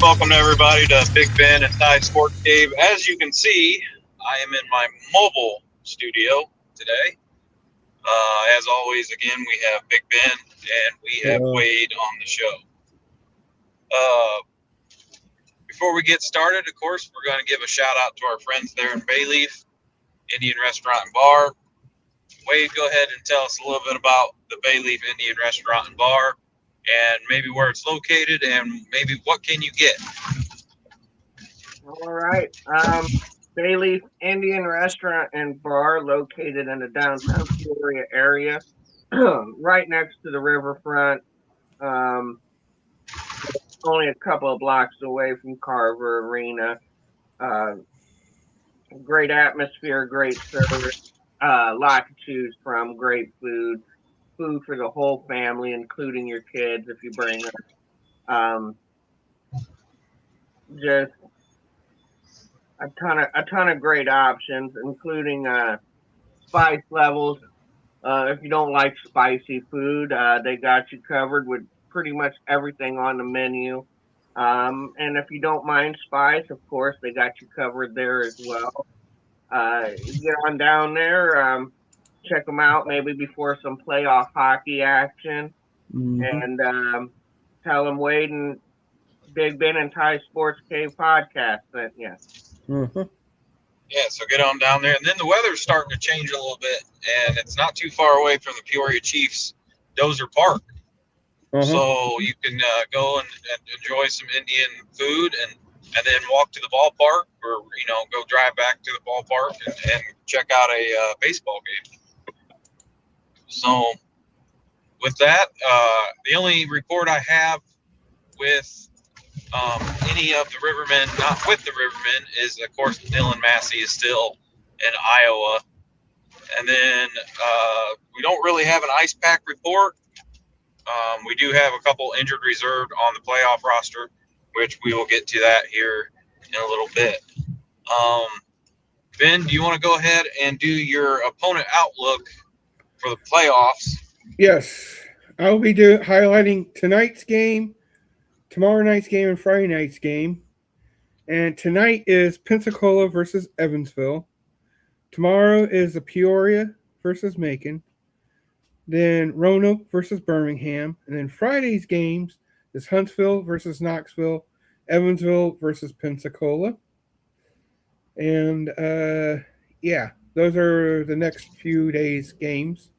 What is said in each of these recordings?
Welcome everybody to Big Ben and Ty Sports Cave. As you can see, I am in my mobile studio today. As always, again, we have Big Ben and we have Wade on the show. Before we get started, of course, we're going to give a shout out to our friends there in Bayleaf Indian Restaurant and Bar. Wade, go ahead and tell us a little bit about the Bayleaf Indian Restaurant and Bar and maybe where it's located and maybe what can you get. All right. Bayleaf Indian Restaurant and Bar located in the downtown Peoria area, right next to the riverfront. Only a couple of blocks away from Carver Arena. Great atmosphere, great service, lot to choose from, great food for the whole family, including your kids if you bring them. Just a ton of great options, including spice levels. If you don't like spicy food, they got you covered with pretty much everything on the menu. And if you don't mind spice, of course, they got you covered there as well. Get on down there, check them out maybe before some playoff hockey action, and tell them Wade and Big Ben and Ty Sports Cave podcast sent you. Yeah, so get on down there. And then the weather's starting to change a little bit, and it's not too far away from the Peoria Chiefs Dozer Park. So you can go and enjoy some Indian food and then walk to the ballpark or, go drive back to the ballpark and check out a baseball game. So with that, the only report I have with any of the Rivermen, not with the Rivermen, is, of course, Dylan Massey is still in Iowa. And then we don't really have an ice pack report. We do have a couple injured reserved on the playoff roster, which we will get to that here in a little bit. Ben, do you want to go ahead and do your opponent outlook for the playoffs? Yes. I'll be highlighting tonight's game, tomorrow night's game, and Friday night's game. And tonight is Pensacola versus Evansville. Tomorrow is the Peoria versus Macon. Then Roanoke versus Birmingham. And then Friday's games is Huntsville versus Knoxville, Evansville versus Pensacola. And, those are the next few days' games.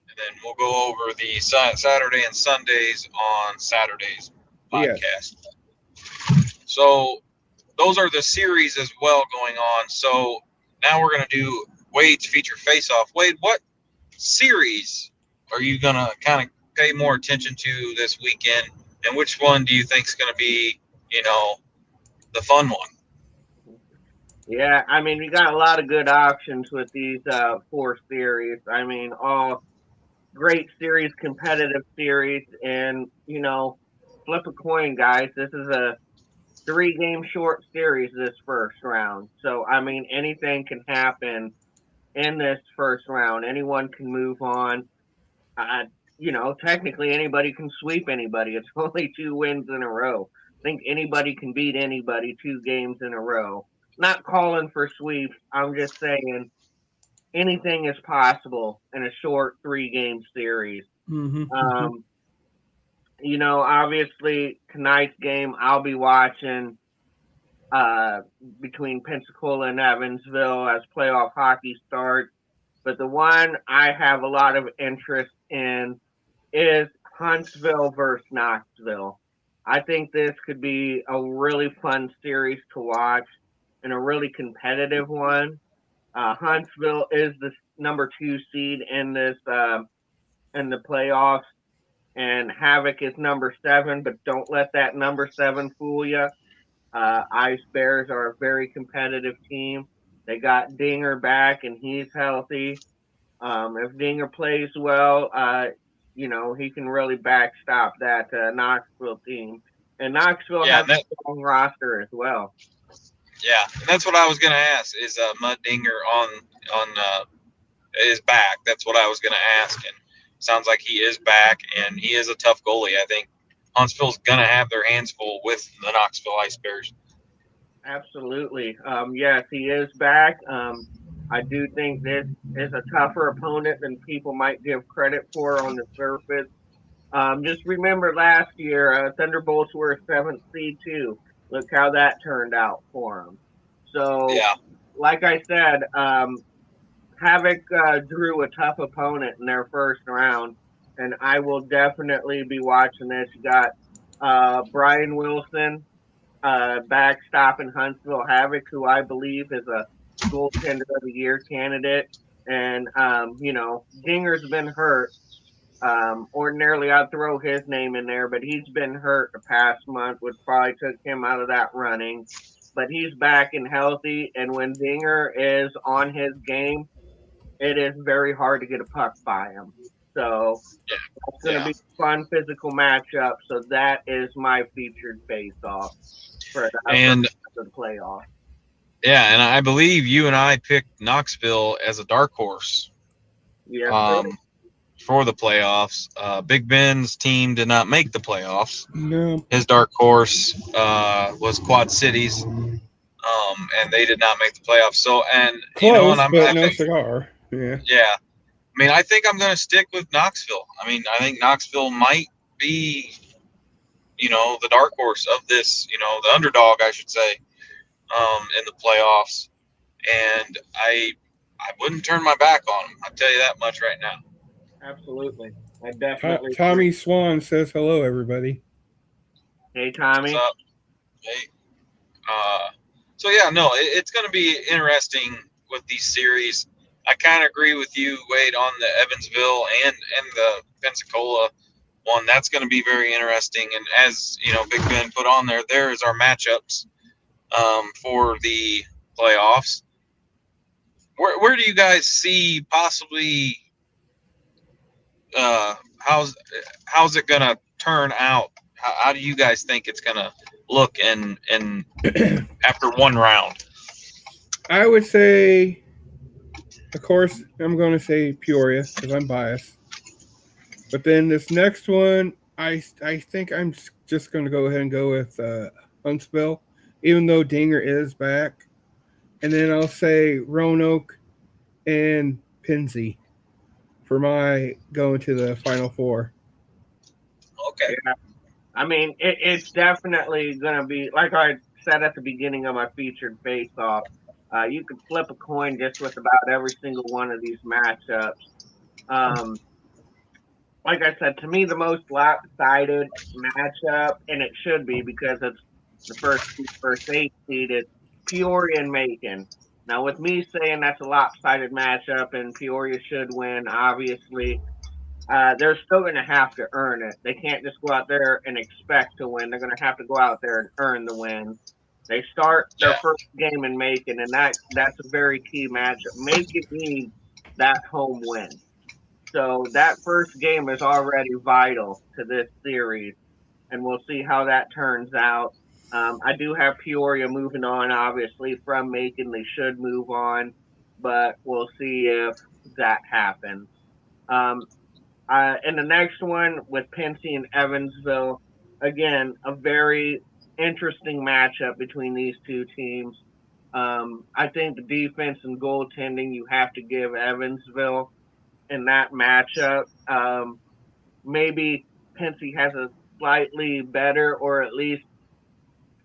And then we'll go over the Saturday and Sundays on Saturday's podcast. Yes. So those are the series as well going on. So now we're going to do Wade's feature face-off. Wade, what series are you going to kind of pay more attention to this weekend, and which one do you think is going to be, the fun one? Yeah, I mean, we got a lot of good options with these 4 series. I mean, all great series, competitive series, and, flip a coin, guys. This is a 3-game short series this first round. So, I mean, anything can happen in this first round. Anyone can move on. Technically anybody can sweep anybody. It's only 2 wins in a row. I think anybody can beat anybody 2 games in a row. Not calling for sweeps. I'm just saying anything is possible in a short 3-game series. Obviously tonight's game I'll be watching between Pensacola and Evansville as playoff hockey starts. But the one I have a lot of interest in is Huntsville versus Knoxville. I think this could be a really fun series to watch and a really competitive one. Huntsville is the number 2 seed in this in the playoffs, and Havoc is number 7. But don't let that number 7 fool you. Ice Bears are a very competitive team. They got Dinger back, and he's healthy. If Dinger plays well, he can really backstop that Knoxville team. And Knoxville has a strong roster as well. Yeah, and that's what I was going to ask. Is Mud Dinger on is back? That's what I was going to ask. And sounds like he is back, and he is a tough goalie. I think Huntsville's going to have their hands full with the Knoxville Ice Bears. Absolutely. Yes, he is back. I do think this is a tougher opponent than people might give credit for on the surface. Just remember last year, Thunderbolts were a 7th seed too. Look how that turned out for them. So, Yeah. like I said, Havoc drew a tough opponent in their first round, and I will definitely be watching this. You got Brian Wilson backstopping Huntsville Havoc, who I believe is a goaltender of the year candidate. And, Dinger's been hurt. Ordinarily, I'd throw his name in there, but he's been hurt the past month, which probably took him out of that running. But he's back and healthy, and when Dinger is on his game, it is very hard to get a puck by him. So it's going to be a fun physical matchup. So that is my featured face-off for the playoff. Yeah, and I believe you and I picked Knoxville as a dark horse. Yeah. For the playoffs. Big Ben's team did not make the playoffs. No. His dark horse was Quad Cities, and they did not make the playoffs. So, and close, but no cigar. Yeah. Yeah. I mean, I think I'm going to stick with Knoxville. I mean, I think Knoxville might be, the dark horse of this, the underdog, I should say, in the playoffs. And I wouldn't turn my back on them. I'll tell you that much right now. Absolutely. I definitely. Tommy Swan says hello, everybody. Hey, Tommy. What's up? Hey. So, yeah, no, it's going to be interesting with these series. I kind of agree with you, Wade, on the Evansville and the Pensacola one. That's going to be very interesting. And as, Big Ben put on there is our matchups for the playoffs. Where do you guys see possibly how's it going to turn out? How do you guys think it's going to look in after one round? I would say, of course, I'm going to say Peoria because I'm biased. But then this next one, I think I'm just going to go ahead and go with Huntsville, even though Dinger is back. And then I'll say Roanoke and Penzi for my going to the Final Four. Okay. Yeah. I mean, it's definitely going to be, like I said at the beginning of my featured face-off, you could flip a coin just with about every single one of these matchups. Like I said, to me, the most lopsided matchup, and it should be because it's the first 8 seed, is Peoria and Macon. Now, with me saying that's a lopsided matchup and Peoria should win, obviously, they're still going to have to earn it. They can't just go out there and expect to win. They're going to have to go out there and earn the win. They start their first game in Macon, and that's a very key matchup. Macon needs that home win. So that first game is already vital to this series, and we'll see how that turns out. I do have Peoria moving on, obviously, from Macon. They should move on, but we'll see if that happens. In the next one with Pennsy and Evansville, again, a very interesting matchup between these two teams. I think the defense and goaltending you have to give Evansville in that matchup. Maybe Pennsy has a slightly better or at least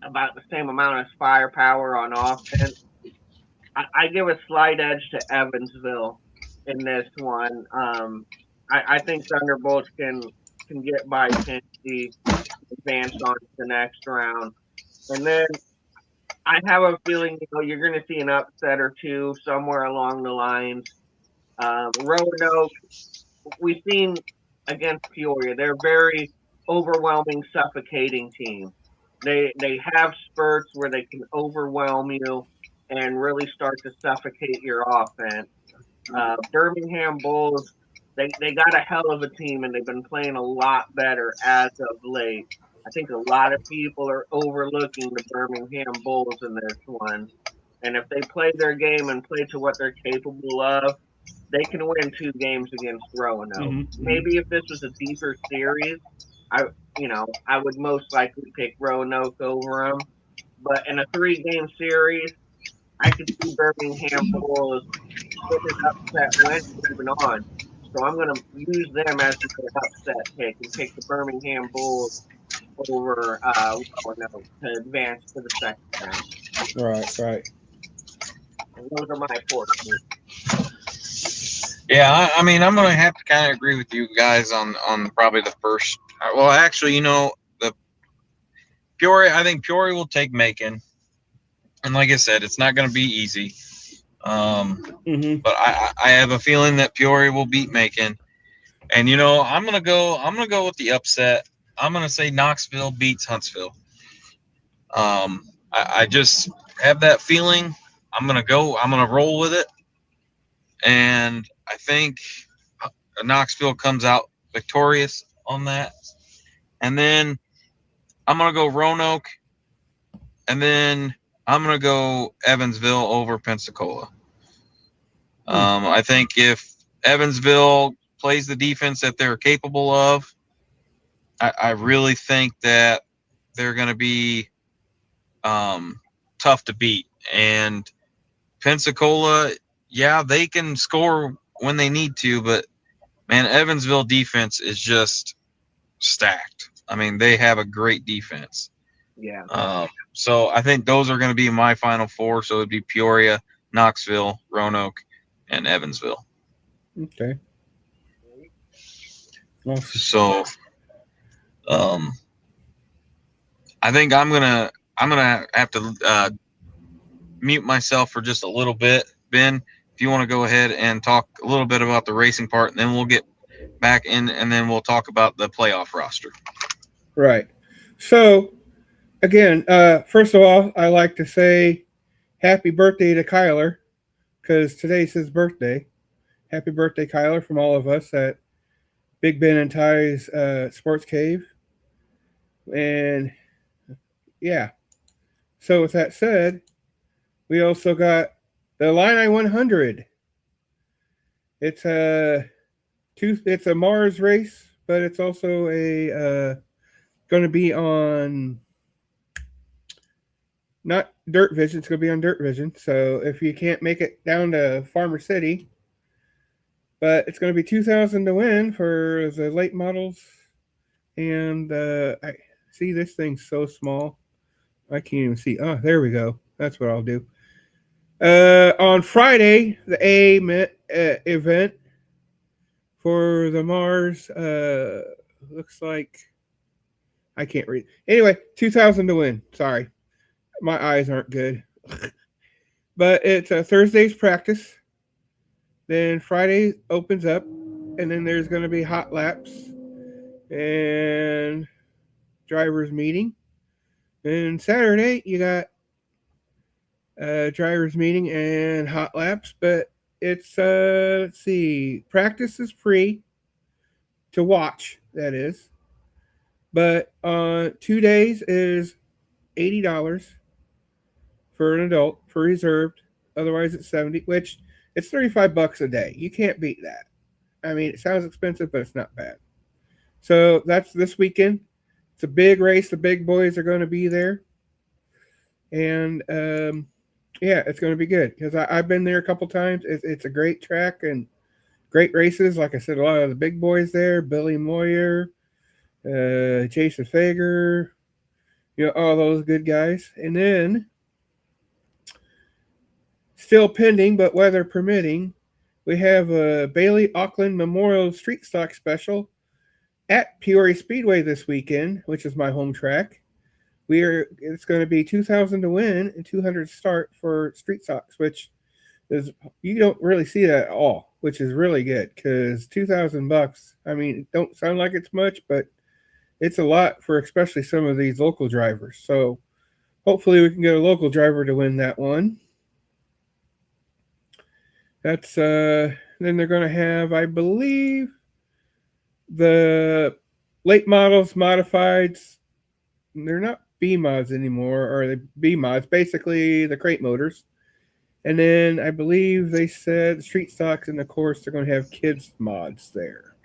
about the same amount of firepower on offense. I give a slight edge to Evansville in this one. I think Thunderbolts can get by Tennessee, advance on to the next round. And then I have a feeling you're going to see an upset or two somewhere along the lines. Roanoke, we've seen against Peoria, they're very overwhelming, suffocating team. They have spurts where they can overwhelm you and really start to suffocate your offense. Birmingham Bulls, they got a hell of a team, and they've been playing a lot better as of late. I think a lot of people are overlooking the Birmingham Bulls in this one. And if they play their game and play to what they're capable of, they can win 2 games against Roanoke. Maybe if this was a deeper series, I would most likely pick Roanoke over them. But in a 3-game series, I could see Birmingham Bulls with an upset win moving on. So I'm going to use them as my upset pick and pick the Birmingham Bulls over Roanoke to advance to the second round. Right. And those are my 4 teams. Yeah, I mean, I'm gonna have to kind of agree with you guys on probably the first. Well, actually, the Peoria. I think Peoria will take Macon, and like I said, it's not going to be easy. But I have a feeling that Peoria will beat Macon, and I'm gonna go with the upset. I'm gonna say Knoxville beats Huntsville. I just have that feeling. I'm gonna roll with it, and I think Knoxville comes out victorious on that. And then I'm going to go Roanoke. And then I'm going to go Evansville over Pensacola. I think if Evansville plays the defense that they're capable of, I really think that they're going to be tough to beat. And Pensacola, yeah, they can score when they need to, but man, Evansville defense is just stacked. I mean, they have a great defense. Yeah. So I think those are going to be my final 4. So it'd be Peoria, Knoxville, Roanoke, and Evansville. Okay. Awesome. So, I think I'm gonna have to mute myself for just a little bit. Ben, if you want to go ahead and talk a little bit about the racing part, and then we'll get back in, and then we'll talk about the playoff roster. Right. So, again, first of all, I like to say happy birthday to Kyler because today's his birthday. Happy birthday, Kyler, from all of us at Big Ben and Ty's Sports Cave. And, yeah. So, with that said, we also got the Illini 100. It's a Mars race, but it's also going to be on not Dirt Vision. It's going to be on Dirt Vision. So if you can't make it down to Farmer City, but it's going to be $2,000 to win for the late models. And I see this thing's so small, I can't even see. Oh, there we go. That's what I'll do. On Friday, the A event for the Mars looks like I can't read. Anyway, 2,000 to win. Sorry, my eyes aren't good. But it's Thursday's practice. Then Friday opens up, and then there's going to be hot laps and drivers meeting. And Saturday you got drivers meeting and hot laps. But it's let's see, practice is free to watch. That is. But 2 days is $80 for an adult for reserved. Otherwise, it's $70, which it's $35 a day. You can't beat that. I mean, it sounds expensive, but it's not bad. So that's this weekend. It's a big race. The big boys are going to be there, and yeah, it's going to be good because I've been there a couple times. It's a great track and great races. Like I said, a lot of the big boys there. Billy Moyer. Jason Fager, all those good guys. And then, still pending, but weather permitting, we have a Bailey Auckland Memorial Street Stock Special at Peoria Speedway this weekend, which is my home track. It's going to be $2,000 to win and $200 to start for street stocks, which is you don't really see that at all, which is really good because $2,000. I mean, it don't sound like it's much, but it's a lot for especially some of these local drivers. So hopefully we can get a local driver to win that one. That's then they're going to have, I believe, the late models modifieds. They're not B mods anymore, or the B mods, basically the crate motors. And then I believe they said the street stocks and the course they're going to have kids mods there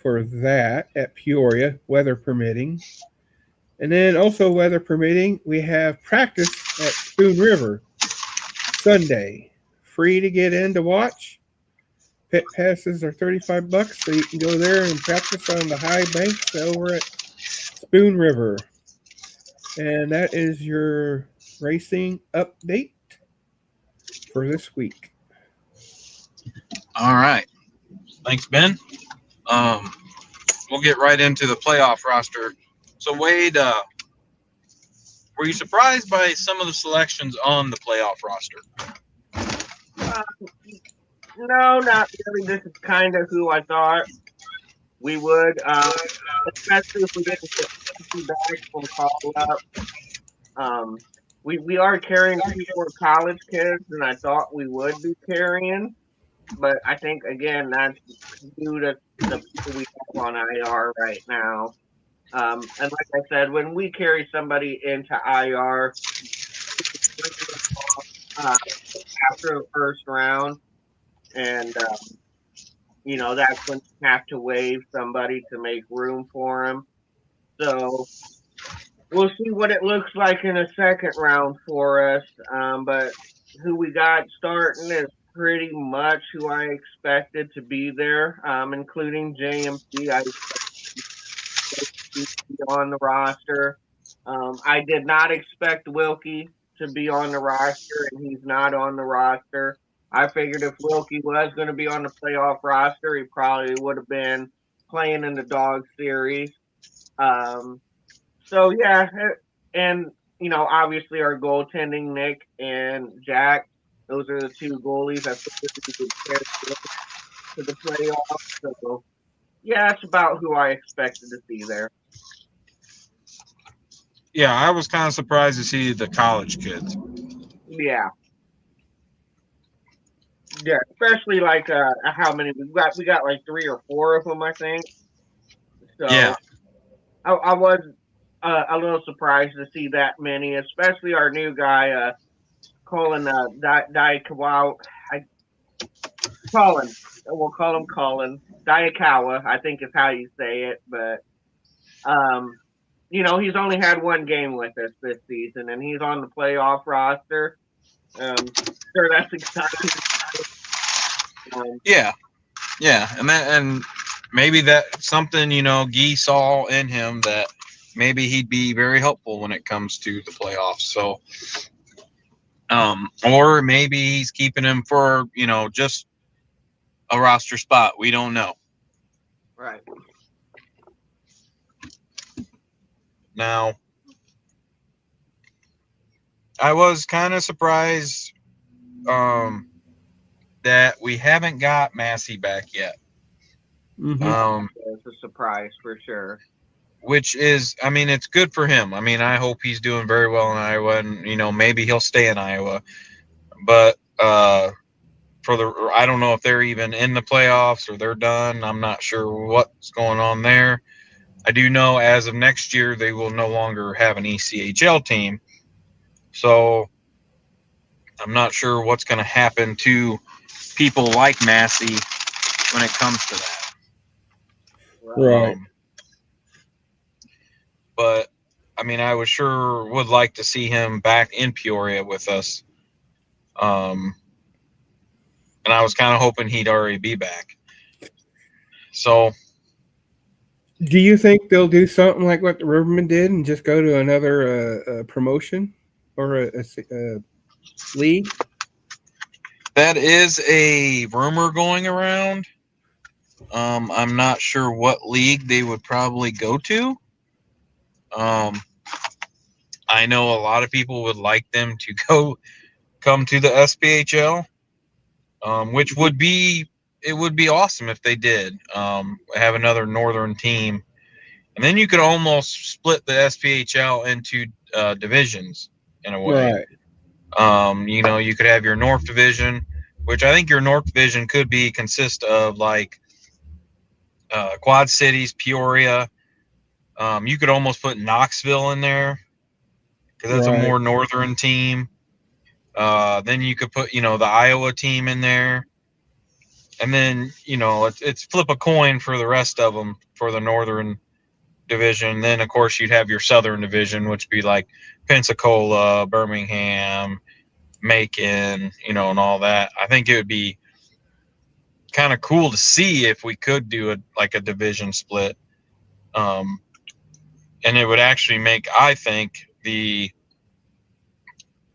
for that at Peoria, weather permitting. And then also weather permitting, we have practice at Spoon River Sunday. Free to get in to watch. Pit passes are $35, so you can go there and practice on the high banks over at Spoon River. And that is your racing update for this week. All right. Thanks, Ben. We'll get right into the playoff roster. So, Wade, were you surprised by some of the selections on the playoff roster? No, not really. This is kind of who I thought we would, especially if we didn't get back from call up. We are carrying a few more college kids than I thought we would be carrying, but I think again that's due to the people we have on IR right now. And like I said, when we carry somebody into IR after the first round, and that's when you have to waive somebody to make room for them. So we'll see what it looks like in a second round for us. But who we got starting is pretty much who I expected to be there, including JMC. I expected to be on the roster. I did not expect Wilkie to be on the roster, and he's not on the roster. I figured if Wilkie was going to be on the playoff roster, he probably would have been playing in the dog series. So yeah, and obviously our goaltending, Nick and Jack, those are the two goalies I figured we could carry to the playoffs. So yeah, that's about who I expected to see there. Yeah, I was kind of surprised to see the college kids. Yeah. Yeah, especially like how many we got like 3 or 4 of them, I think. So yeah, I was a little surprised to see that many, especially our new guy, Colin Daikawa. Colin, we'll call him Colin Daikawa, I think is how you say it. But he's only had one game with us this season, and he's on the playoff roster. Sure, that's exciting. Yeah, and maybe that's something Guy saw in him that maybe he'd be very helpful when it comes to the playoffs. So, or maybe he's keeping him for just a roster spot. We don't know. Right. Now, I was kind of surprised that we haven't got Massey back yet. Mm-hmm. It's a surprise for sure. Which is, I mean, it's good for him. I mean, I hope he's doing very well in Iowa, and maybe he'll stay in Iowa. But I don't know if they're even in the playoffs or they're done. I'm not sure what's going on there. I do know as of next year they will no longer have an ECHL team, so I'm not sure what's going to happen to people like Massey when it comes to that. Right. But I mean, I would like to see him back in Peoria with us. And I was kind of hoping he'd already be back. So, do you think they'll do something like what the Rivermen did and just go to another promotion or a league? that is a rumor going around. I'm not sure what league they would probably go to. I know a lot of people would like them to come to the SPHL, which would be awesome if they did have another northern team, and then you could almost split the SPHL into divisions in a way. Right. You could have your North Division, which I think your North Division could consist of like Quad Cities, Peoria. You could almost put Knoxville in there because that's a more northern team. Then you could put, the Iowa team in there. and then it's flip a coin for the rest of them for the Northern Division. Then of course you'd have your Southern Division, which would be like Pensacola, Birmingham, Macon, and all that. I think it would be kind of cool to see if we could do a division split, and it would actually make, I think, the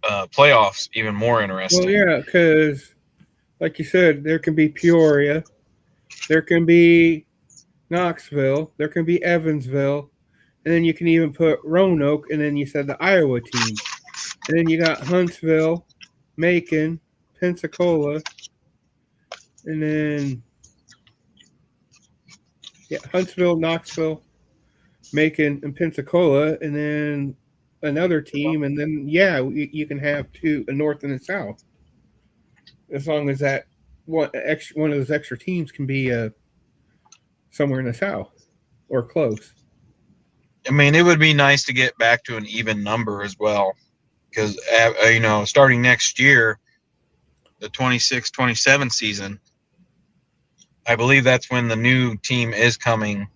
playoffs even more interesting. Well, yeah, because like you said, there can be Peoria, there can be Knoxville, there can be Evansville, and then you can even put Roanoke, and then you said the Iowa team, and then you got Huntsville, Macon, Pensacola, and then Huntsville, Knoxville, Macon, and Pensacola, and then another team, and then you can have two, a North and a South, as long as that one of those extra teams can be somewhere in the South or close. I mean, it would be nice to get back to an even number as well, because starting next year, the 26-27 season, I believe that's when the new team is coming,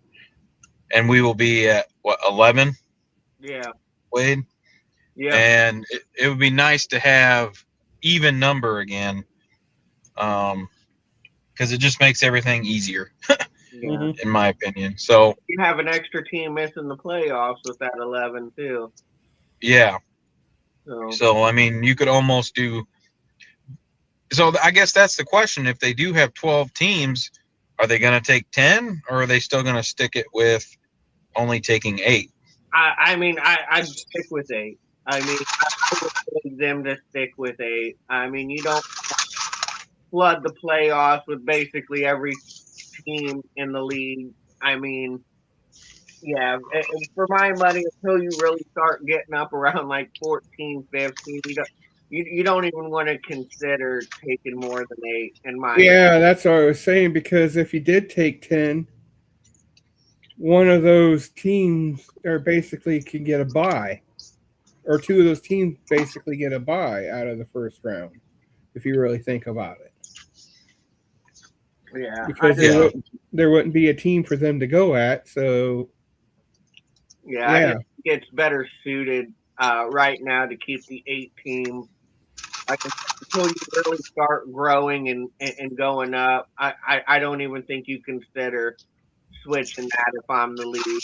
and we will be at 11. Yeah. Wade. Yeah. And it would be nice to have even number again, because it just makes everything easier, in my opinion. So you have an extra team missing the playoffs with that 11 too. Yeah. So I mean, you could almost do. So I guess that's the question. If they do have 12 teams, are they going to take 10, or are they still going to stick it with only taking 8? I mean, I'd stick with 8. I mean, I would like them to stick with 8. I mean, you don't flood the playoffs with basically every team in the league. I mean, yeah, for my money, until you really start getting up around like 14, 15, you don't even want to consider taking more than 8 in my opinion. That's what I was saying, because if you did take 10, one of those teams basically can get a bye, or two of those teams basically get a bye out of the first round, if you really think about it. Yeah, because there wouldn't be a team for them to go at. So I think it's better suited right now to keep the 8 teams. Until you really start growing and going up, I don't even think you consider switching that if I'm the league.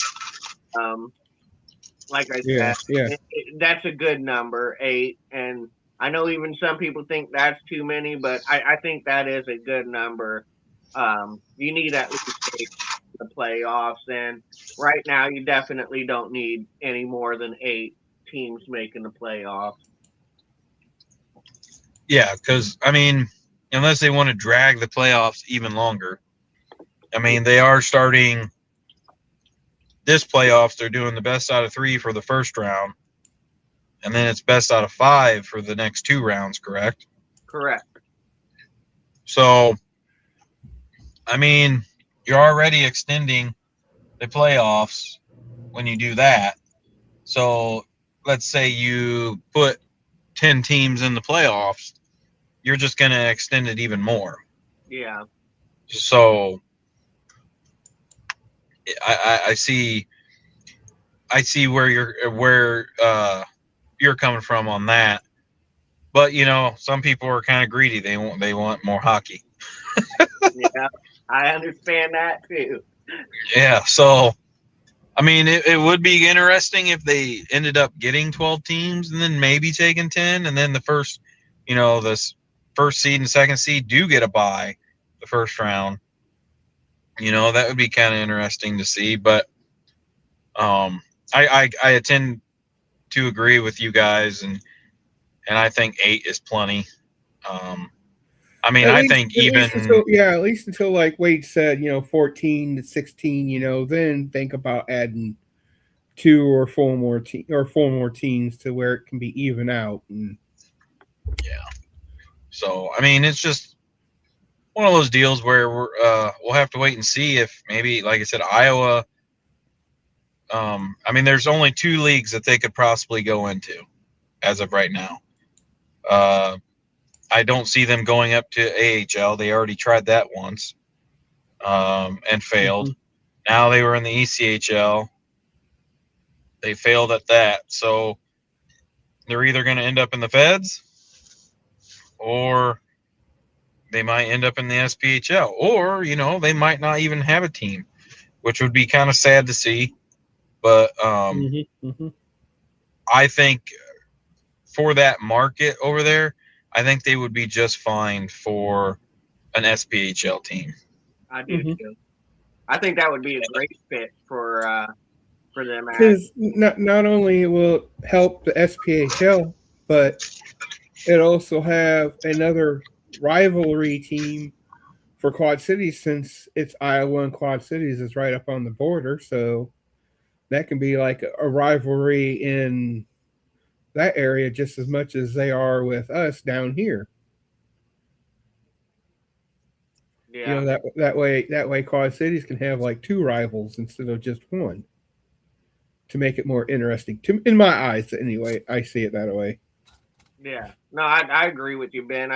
Like I said, that's a good number, 8. And I know even some people think that's too many, but I think that is a good number. You need at least 8 in the playoffs, and right now you definitely don't need any more than 8 teams making the playoffs. Yeah, because I mean, unless they want to drag the playoffs even longer. I mean, they are starting this playoffs. They're doing the best out of 3 for the first round, and then it's best out of 5 for the next 2 rounds. Correct. Correct. So, I mean, you're already extending the playoffs when you do that. So, let's say you put 10 teams in the playoffs, you're just going to extend it even more. Yeah. So, I see where you're coming from on that. But some people are kind of greedy. They want more hockey. Yeah, I understand that too. Yeah, so I mean, it would be interesting if they ended up getting 12 teams and then maybe taking 10, and then the first seed and second seed do get a bye the first round. That would be kind of interesting to see. But I tend to agree with you guys, and I think 8 is plenty. I mean, I think at least until like Wade said, 14 to 16, then think about adding 2 or 4 more teams to where it can be even out. And yeah. So I mean, it's just one of those deals where we'll have to wait and see if maybe, like I said, Iowa. I mean, there's only 2 leagues that they could possibly go into as of right now. I don't see them going up to AHL. They already tried that once and failed. Mm-hmm. Now they were in the ECHL. They failed at that. So they're either going to end up in the Feds or they might end up in the SPHL. Or, they might not even have a team, which would be kind of sad to see. But Mm-hmm. I think for that market over there, I think they would be just fine for an SPHL team. I do too. I think that would be a great fit for them. Because not only will it help the SPHL, but it also have another rivalry team for Quad Cities, since it's Iowa and Quad Cities is right up on the border. So that can be like a rivalry in that area just as much as they are with us down here. Yeah. That way Quad Cities can have like two rivals instead of just one, to make it more interesting. In my eyes, anyway, I see it that way. Yeah. No, I agree with you, Ben.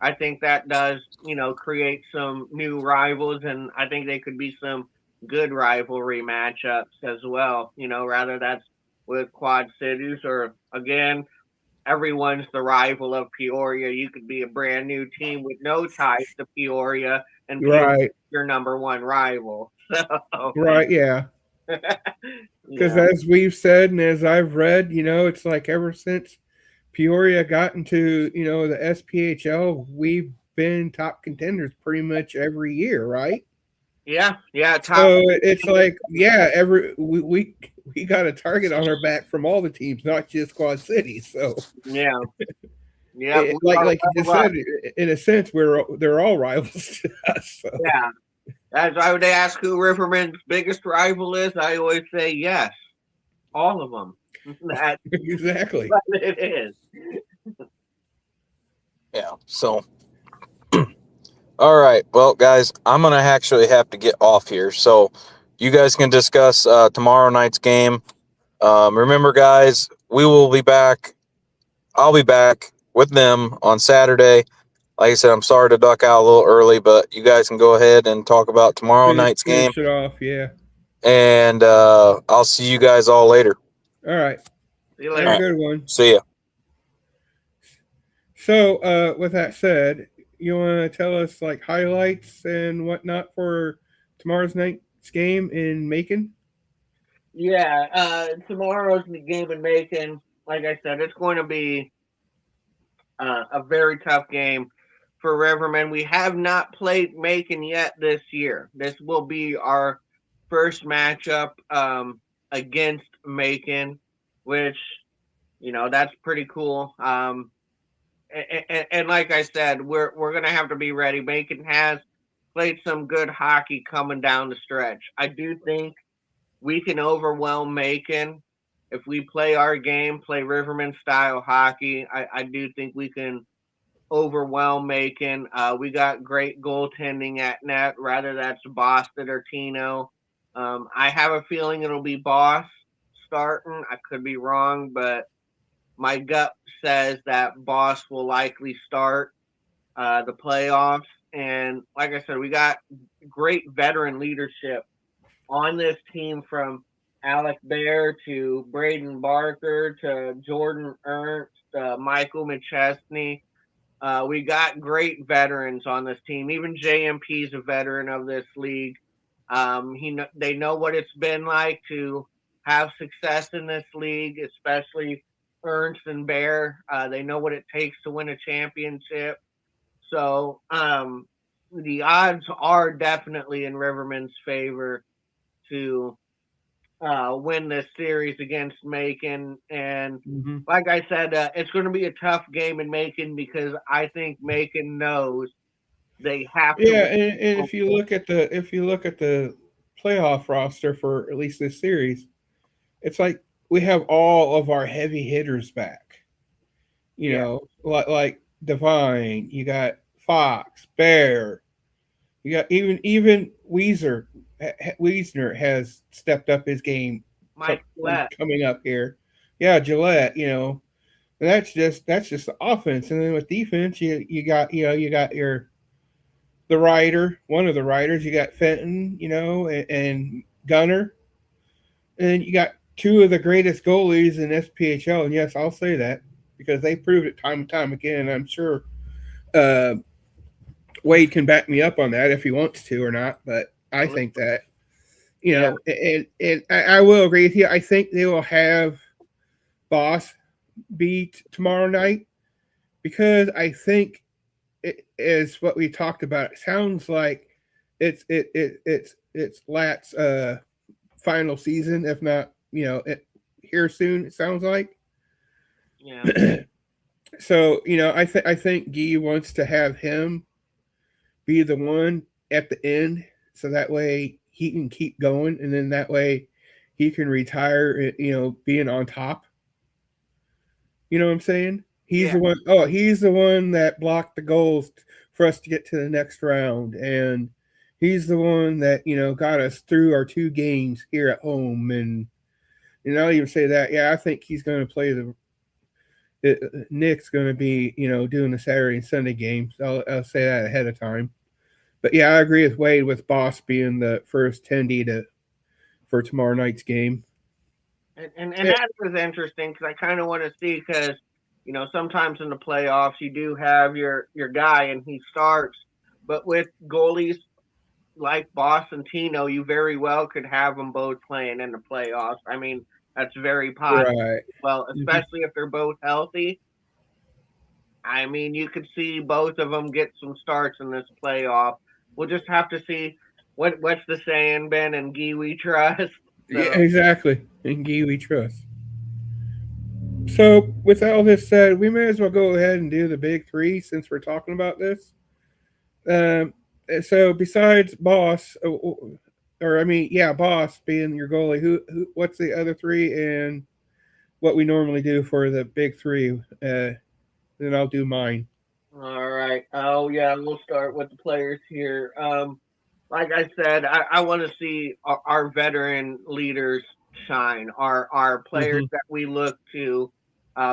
I think that does, create some new rivals, and I think they could be some good rivalry matchups as well. Rather that's with Quad Cities, or again, everyone's the rival of Peoria. You could be a brand new team with no ties to Peoria, and Peoria Right. your number one rival. So, Right, yeah. Because as we've said and as I've read, it's like ever since Peoria got into, the SPHL, we've been top contenders pretty much every year, right? Yeah. Top. So it's like, yeah, we got a target on our back from all the teams, not just Quad City. So Yeah. like you just said, in a sense, they're all rivals to us. So. Yeah. As I would ask who Rivermen's biggest rival is, I always say yes, all of them. That's exactly what it is. Yeah. So, all right. Well, guys, I'm going to actually have to get off here. So you guys can discuss tomorrow night's game. Remember, guys, we will be back. I'll be back with them on Saturday. Like I said, I'm sorry to duck out a little early, but you guys can go ahead and talk about tomorrow night's game. Finish it off, yeah. And I'll see you guys all later. All right. See you later. Have a good one. See ya. So, with that said, you want to tell us like highlights and whatnot for tomorrow's night's game in Macon? Yeah, tomorrow's game in Macon. Like I said, it's going to be a very tough game for Rivermen. We have not played Macon yet this year. This will be our first matchup against Macon, which that's pretty cool. And like I said, we're gonna have to be ready. Macon has played some good hockey coming down the stretch. I do think we can overwhelm Macon if we play our game, play Riverman style hockey. I do think we can overwhelm Macon. We got great goaltending at net. Rather that's Boston or Tino. I have a feeling it'll be Boss starting. I could be wrong, but my gut says that Boss will likely start the playoffs. And like I said, we got great veteran leadership on this team, from Alec Bear to Braden Barker to Jordan Ernst, Michael McChesney. We got great veterans on this team. Even JMP is a veteran of this league. They know what it's been like to have success in this league, especially Ernst and Bear. They know what it takes to win a championship. So the odds are definitely in Riverman's favor to win this series against Macon. And like I said, it's going to be a tough game in Macon because I think Macon knows they have to. Yeah, and if you look at the playoff roster for at least this series, it's like we have all of our heavy hitters back. Like Divine, you got Fox, Bear, you got even Weezer. Wiesner has stepped up his game Mike Gillette coming up here. Yeah, Gillette. That's just the offense, and then with defense, you got the rider, one of the riders. You got Fenton, and Gunner, and you got two of the greatest goalies in SPHL. And yes, I'll say that because they proved it time and time again. I'm sure uh, Wade can back me up on that if he wants to or not, but I think that and I will agree with you. I think they will have Boss beat tomorrow night because I think it is what we talked about. It sounds like it's Lat's final season, if not here soon. It sounds like. Yeah. So I think Guy wants to have him be the one at the end, so that way he can keep going, and then that way he can retire. Being on top. You know what I'm saying? He's the one. Oh, he's the one that blocked the goals for us to get to the next round, and he's the one that got us through our 2 games here at home. And I'll even say that. Yeah, I think he's going to play Nick's going to be doing the Saturday and Sunday games. I'll say that ahead of time. But yeah, I agree with Wade with Boss being the first tendy for tomorrow night's game. And that is interesting because I kind of want to see because sometimes in the playoffs you do have your guy and he starts, but with goalies like Boss and Tino, you very well could have them both playing in the playoffs. I mean, that's very possible. Right. Well, especially if they're both healthy. I mean, you could see both of them get some starts in this playoff. We'll just have to see what's the saying, Ben, and Guy we trust. So. Yeah, exactly. And Guy we trust. So, with all this said, we may as well go ahead and do the big 3 since we're talking about this. So, besides Boss, Boss being your goalie, who what's the other 3 and what we normally do for the big 3? Then I'll do mine. All right. Oh yeah, we'll start with the players here. Like I said, I want to see our veteran leaders shine. Our players that we look to.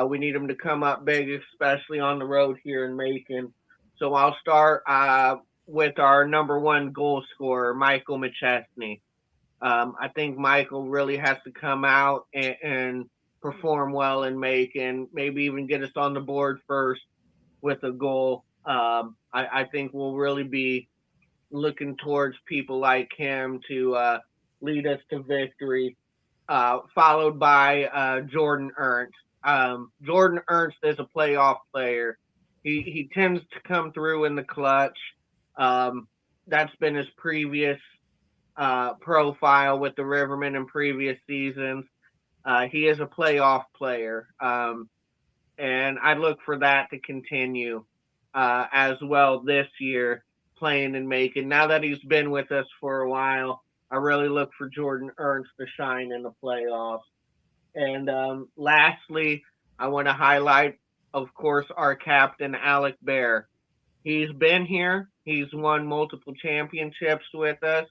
We need them to come up big, especially on the road here in Macon. So I'll start with our number 1 goal scorer, Michael McChesney. I think Michael really has to come out and perform well in Macon, maybe even get us on the board first with a goal. I think we'll really be looking towards people like him to lead us to victory, followed by Jordan Ernst. Jordan Ernst is a playoff player. He tends to come through in the clutch. That's been his previous profile with the Rivermen in previous seasons. He is a playoff player. And I look for that to continue as well this year, playing and making. Now that he's been with us for a while, I really look for Jordan Ernst to shine in the playoffs. And lastly, I want to highlight, of course, our captain, Alec Bear. He's been here. He's won multiple championships with us.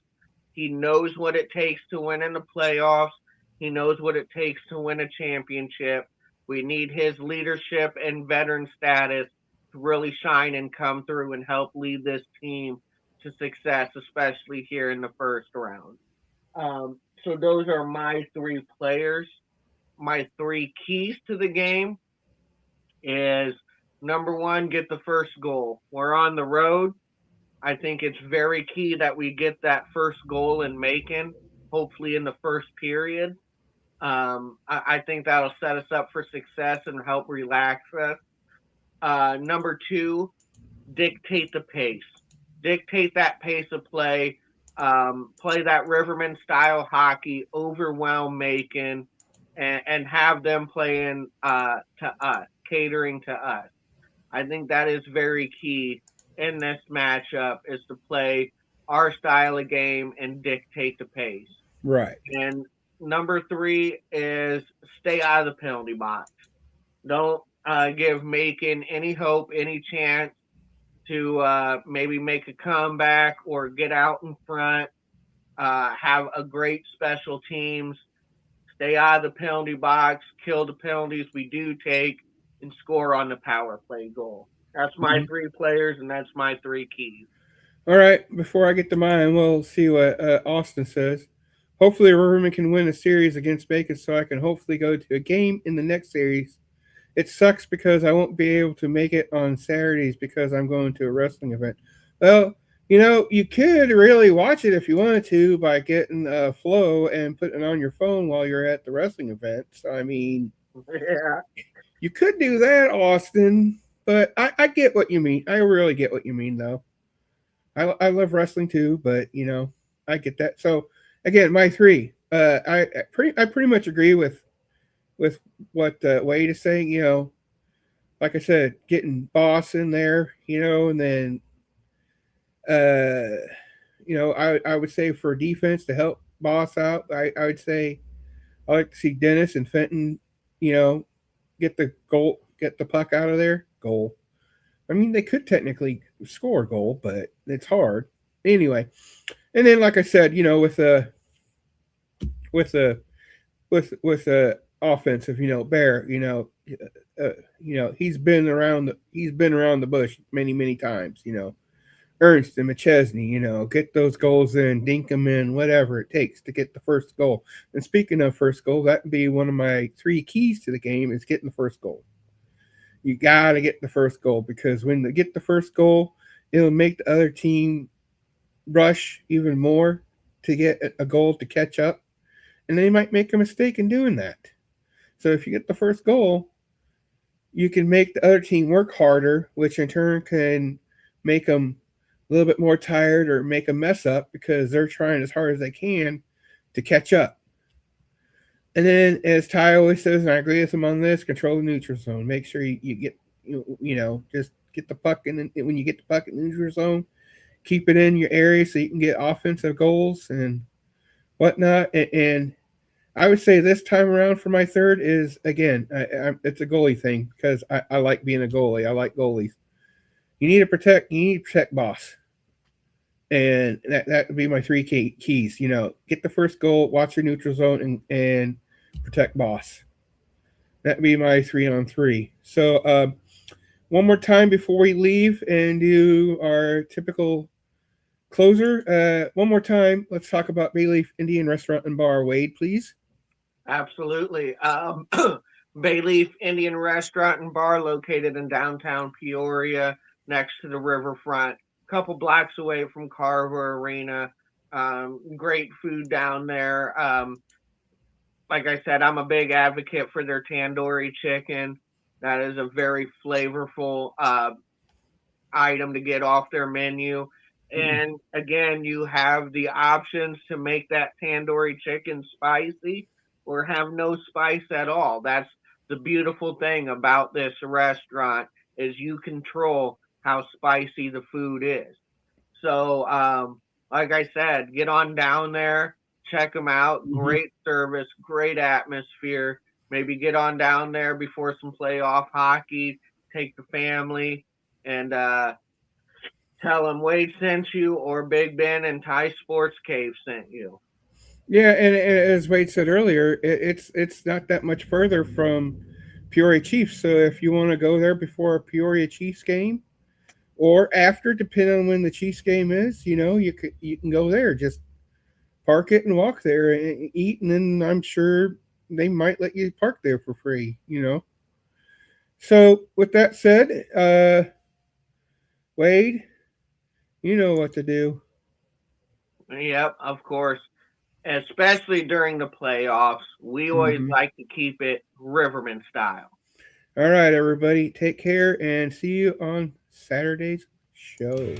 He knows what it takes to win in the playoffs. He knows what it takes to win a championship. We need his leadership and veteran status to really shine and come through and help lead this team to success, especially here in the first round. So those are my 3 players. My 3 keys to the game is number 1, get the first goal. We're on the road. I think it's very key that we get that first goal in Macon, hopefully in the first period. I think that'll set us up for success and help relax us. Number 2, dictate the pace. Dictate that pace of play. Play that Riverman style hockey, overwhelm Macon, and have them playing to us, catering to us. I think that is very key in this matchup is to play our style of game and dictate the pace. Right. And number 3 is stay out of the penalty box. Don't give Macon any hope, any chance to maybe make a comeback or get out in front. Have a great special teams. Stay out of the penalty box. Kill the penalties we do take. and score on the power play goal. That's my 3 players, and that's my 3 keys. All right, before I get to mine, we'll see what Austin says. Hopefully, Rivermen can win a series against Bacon so I can hopefully go to a game in the next series. It sucks because I won't be able to make it on Saturdays because I'm going to a wrestling event. Well, you could really watch it if you wanted to by getting Flow and putting it on your phone while you're at the wrestling event. So, I mean, yeah, you could do that, Austin, but I get what you mean. I really get what you mean, though. I love wrestling too, but I get that. So again, my 3. I pretty much agree with what Wade is saying. Like I said, getting Boss in there, and then I would say for defense to help Boss out, I would say I like to see Dennis and Fenton, get the goal, get the puck out of there. Goal. I mean, they could technically score a goal, but it's hard. Anyway, and then like I said, with offensive, Bear, he's been around the bush many times. Ernst and McChesney, get those goals in, dink them in, whatever it takes to get the first goal. And speaking of first goal, that would be one of my 3 keys to the game is getting the first goal. You got to get the first goal because when they get the first goal, it'll make the other team rush even more to get a goal to catch up. And they might make a mistake in doing that. So if you get the first goal, you can make the other team work harder, which in turn can make them a little bit more tired or make a mess up because they're trying as hard as they can to catch up. And then, as Ty always says, and I agree with him on this, control the neutral zone. Make sure you get, just get the puck in. When you get the puck in the neutral zone, keep it in your area so you can get offensive goals and whatnot. And I would say this time around for my 3rd is, again, it's a goalie thing because I like being a goalie. I like goalies. You need to protect Boss. And that would be my 3 keys. Get the first goal, watch your neutral zone, and protect Boss. That'd be my 3-on-3. So one more time before we leave and do our typical closer. One more time, let's talk about Bayleaf Indian Restaurant and Bar. Wade, please. Absolutely. Bayleaf Indian Restaurant and Bar located in downtown Peoria next to the riverfront. Couple blocks away from Carver Arena. Great food down there. Like I said, I'm a big advocate for their tandoori chicken. That is a very flavorful item to get off their menu. And again, you have the options to make that tandoori chicken spicy or have no spice at all. That's the beautiful thing about this restaurant is you control how spicy the food is. So, like I said, get on down there, check them out. Great service, great atmosphere. Maybe get on down there before some playoff hockey. Take the family and tell them Wade sent you or Big Ben and Thai Sports Cave sent you. Yeah, and as Wade said earlier, it's not that much further from Peoria Chiefs. So if you want to go there before a Peoria Chiefs game or after, depending on when the Chiefs game is, you can go there. Just park it and walk there and eat, and then I'm sure they might let you park there for free. So with that said, Wade, you know what to do. Yep, of course. Especially during the playoffs, we always like to keep it Rivermen style. All right, everybody, take care and see you on Saturday's show.